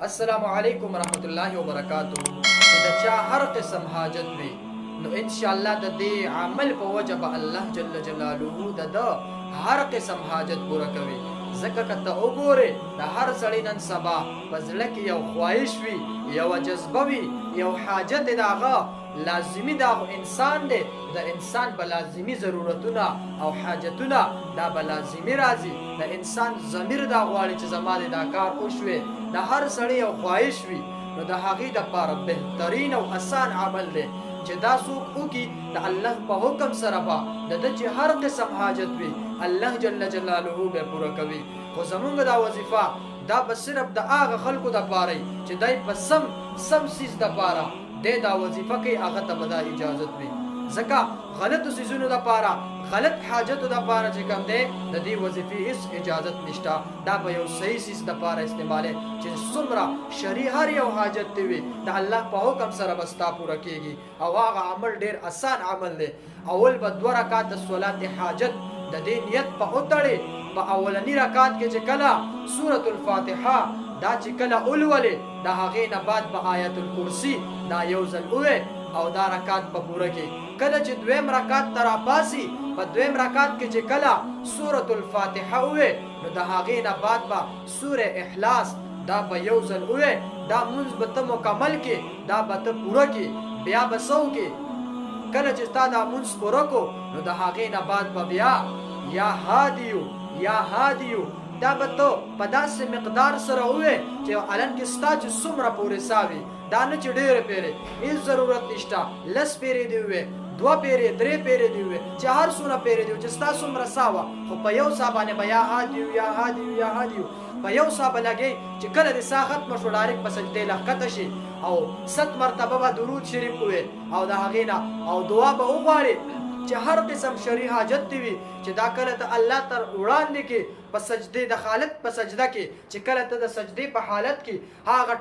السلام علیکم ورحمت الله وبرکاتہ چې د چا هر قسم حاجت وي نو ان شاء الله د دې عمل په وجه به الله جل جلاله د هر قسم حاجت پوره کوي. ځکه که ته وګورې د هر سړي نن سبا په زړه کې یو خواهش وي، یوه جذبه وي، یو حاجت د هغه لازمي د هغه انسان دی، د انسان به لازمي ضرورتونه او حاجتونه دا به لازمي راځي. د انسان ضمیر دا غواړي چې زما د دا کار وشوې. د هر سړي یو خواهش وي، نو د هغې دپاره بهترین او اسان عمل دی چې دا څوک وکړي د الله په حکم سره به د ده چې هر قسم حاجت وي الله جل جلاله به پوره کوي. خو زمونږ دا وظیفه دا به صرف د هغه خلکو دپاره چې دی په سم څیز دپاره دی دا وظیفه کوي، هغه ته به دا اجازت وي. ځکه غلطو څیزونو دپاره غلط حاجتو دپاره چې کوم دی د دې وظیفې هېڅ اجازت نشته. دا به یو صحیح څیز دپاره استعمالوي چې څومره شرعي هر یو حاجت دی وي د الله په حکم سره به ستا پوره کېږي. او هغه عمل ډېر اسان عمل دی. اول به 2 رکعات صلات حاجت د دې نیت په وتړې. په اولني رکعت کې چې کله سورة الفاتحه دا چې کله ولولې د هغې نه بعد به آیت الکرسي دا یو ځل ووایې او دا رکعت به پوره کړي. کله چې 2م رکعت ته راباسي په 2م رکعت کې چې کله سورة الفاتحه ووایې نو د هغې نه بعد به سوره اخلاص دا به یو ځل ووایې. دا لمونځ به ته مکمل کې دا به ته پوره کې. بیا به څه وکړې؟ کله چې ستا دا لمونځ پوره کړو نو د هغې نه بعد به بیا یا هادیو دا به ته په داسې مقدار سره ووایې چې الان کې ستا چې څومره پورې ساوي. دا نه چې ډېرې پیرې هېڅ ضرورت نشته. 10 پیرې دې ووایې، 2 پیرې، 3 پیرې دې ووایې، چې هر څومره پیرې دې چې ستا څومره سا وه. خو په یو سا باندې به یا هادیو په یو سا به لګې چې کله دې سا ختمه شو ډایرکټ په سجدې لښکته شي او 100 مرتبه به درود شریف ووایې او د هغې نه او دعا به وغواړې چې هر قسم شرعي حاجت دی وي چې دا کله ته الله تر وړاندې کې په سجدې د حالت په سجده کې چې کله ته د سجدې په حالت کې هغه